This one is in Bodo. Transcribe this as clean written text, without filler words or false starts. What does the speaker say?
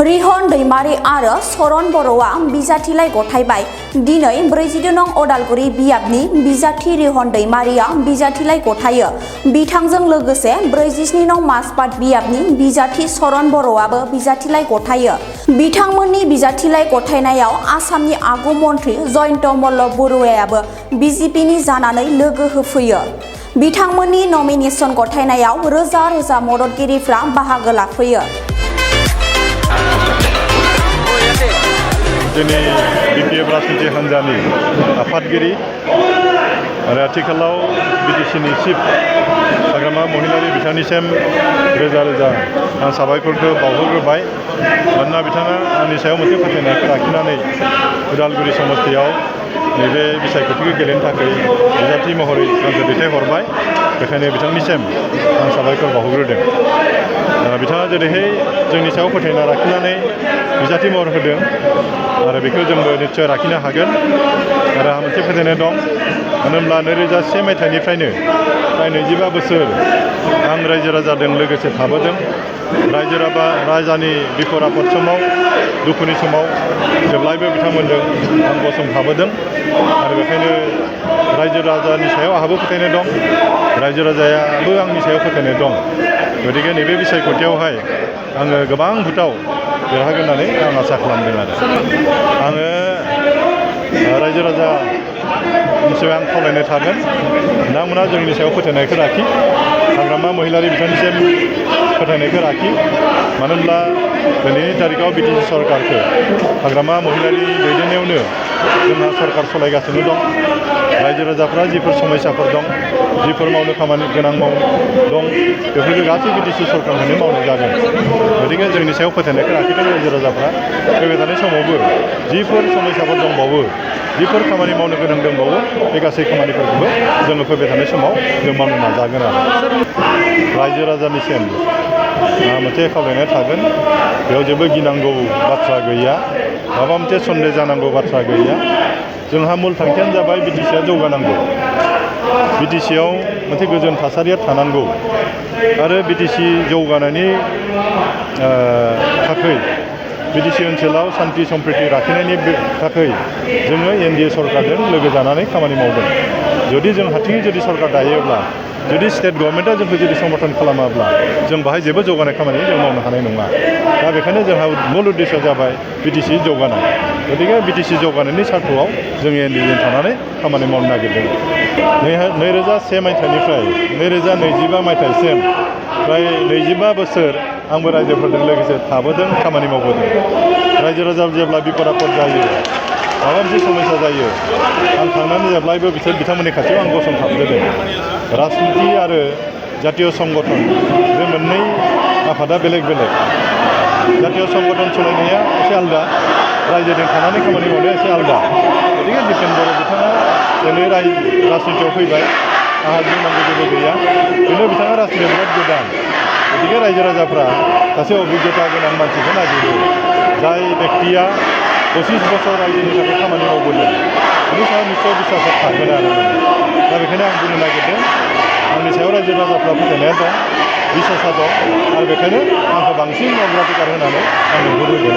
रिहन दैमारी आरो सरन बर'आ बिजाथिलाइ गथायबाय। दिनै 42 नं अदालगुरि बियाबनि बिजाथि रिहन दैमारिया बिजाथिलाइ गथायो। बिथांजों लोगोसे 47 नं माजबाद बियाबनि बिजाथि सरन बर'आबो बिजाथिलाइ गथायो। बिथांमोननि बिजाथिलाइ गथायनायाव आसामनि आगु मन्त्रि जयन्त मल्ल बरुवायाबो बिजेपिनि जानानै लोगो होफैयो। बिथांमोननि नमिनेशन गथायनायाव रोजा रोजा मददगिरिफ्रा बाहागो लाफैयो। दिनै बिपिएफ राजनिति हान्जानि आफादगिरि आरो आथिखालाव बिटिसिनि चिफ हाग्रामा महिलारि बिथांनिसिम रोजा रोजा आं साबायखरखौ बावहरग्रोबाय। मानोना बिथाङा आंनि सायाव मोनसे फोथायनायखौ लाखिनानै उदालगुरि समस्तियाव नैबे बिसायख'थिखौ गेलेनो थाखाय बिजाथि महरै आंखौ दैथायहरबाय। बेखायनो बिथांनिसिम आं साबायखर बावहरग्रोदों। बिथाङा जेरैहाय जोंनि सायाव फोथायना लाखिनानै बिजाथि महर होदों आरो बेखौ जोंबो निस्सय लाखिनो हागोन। आरो आंहा मोनसे फोथायनाय दं, मानो होनब्ला 2001 मायथाइनिफ्रायनो फ्राय 22 बोसोर आं रायजो राजाजों लोगोसे थाबोदों। राजानि बिफद आफद समाव दुखुनि समाव जेब्लायबो बिथांमोनजों आं गसंथाबोदों। आरो बेखायनो रायजो राजानि सायाव आंहाबो फोथायनाय दं, रायजो राजायाबो आंनि सायाव फोथायनाय दं। गतिके नैबे बिसायख'थियावहाय आङो गोबां भोटाव देरहागोन होननानै आं आसा खालामदों। आङो रायजो राजानि सायाव आं खावलायनो थागोन, बिथांमोना जोंनि सायाव फोथायनायखौ लाखि, हाग्रामा महिलारि बिथांनिसिम फोथायनायखौ लाखि। मानो होनब्ला दिनैनि तारिखआव बिटिसि सरकारखौ हाग्रामा महिलारिनि दैदेननायावनो जोंहा सरकार सालायगासिनो दं। रायजो राजाफ्रा जिफोर समस्याफोर दं, जिफोर मावनो खामानि गोनां दं, बेफोरखौ गासै बिटिसि सरकारनिफ्रायनो मावनाय जागोन। गतिके जोंनि सायाव फोथायनायखौ लाखिदों रायजो राजाफ्रा। फैबाय थानाय समावबो जिफोर समस्याफोर दंबावो, जिफोर खामानि मावनो गोनां दंबावो, बे गासै खामानिफोरखौबो जोङो फैबाय थानाय समाव जों मावनो नाजागोन। रायजो राजानिसिम मोनसे खावलायनाय थागोन, बेयाव जेबो गिनांगौ बाथ्रा गैया, माबा मोनसे सन्देह जानांगौ बाथ्रा गैया। जोंहा मुल थांखियानो जाबाय बिटिसिआ जौगानांगौ, बिटिसिआव मोनसे गोजोन थासारिया थानांगौ आरो बिटिसि जौगानायनि थाखाय बिटिसि ओनसोलाव सान्थि सम्प्रिति लाखिनायनि थाखाय जोङो एनडिए सरकारजों लोगो जानानै खामानि मावदों। जुदि जों हारसिङै जुदि सरकार दायोब्ला, जुदि स्टेट गभर्नमेन्टआ जोंखौ जुदि समर्थन खालामाब्ला जों बाहाय जेबो जौगानाय खामानि जों मावनो हानाय नङा। दा बेखायनो जोंहा मुल उद्देश्यआ जाबाय बिटिसि जौगानाय। गतिके बिटिसि जौगानायनि सार्थआव जों एनडिएजों थानानै खामानि मावनो नागिरदों। 2001 मायथाइनिफ्राय 2025 मायथाइसिम फ्राय 25 बोसोर आंबो रायजोफोरजों लोगोसे थाबोदों, खामानि मावबोदों। रायजो राजा जेब्ला बिपद आफद जायो, माबा मोनसे समस्या जायो, आं थांनानै जेब्लायबो बिथांमोननि खाथियाव आं गसंथाबबोदों। राजनिति आरो जातीय संगठन बे मोननै आफादा बेलेग बेलेग। जातीय संगठन सालायनाया एसे आलादा, रायजोजों थानानै खामानि मावनाया एसे आलादा। गतिके दिपेन बर' बिथाङा दिनै राजनितियाव फैबाय, आंहा बुंनांगौ जेबो गैया। बेनो बिथाङा राजनितियाव बिराद गोदान। गतिके रायजो राजाफ्रा सासे अभिज्ञता गोनां मानसिखौ नागिरो, जाय बेक्तिया 25 बोसोर रायजोनि थाखाय खामानि मावबोदों, बिनि सायाव निस्सय बिसासा थागोन आरो। दा बेखायनो आं बुंनो नागिरदों, आंनि सायाव रायजो राजाफ्रा फोथायनाया दं, बिसासा दं, आरो बेखायनो आंखौ बांसिन अग्राधिकार होनानै आं नुहुरहोगोन।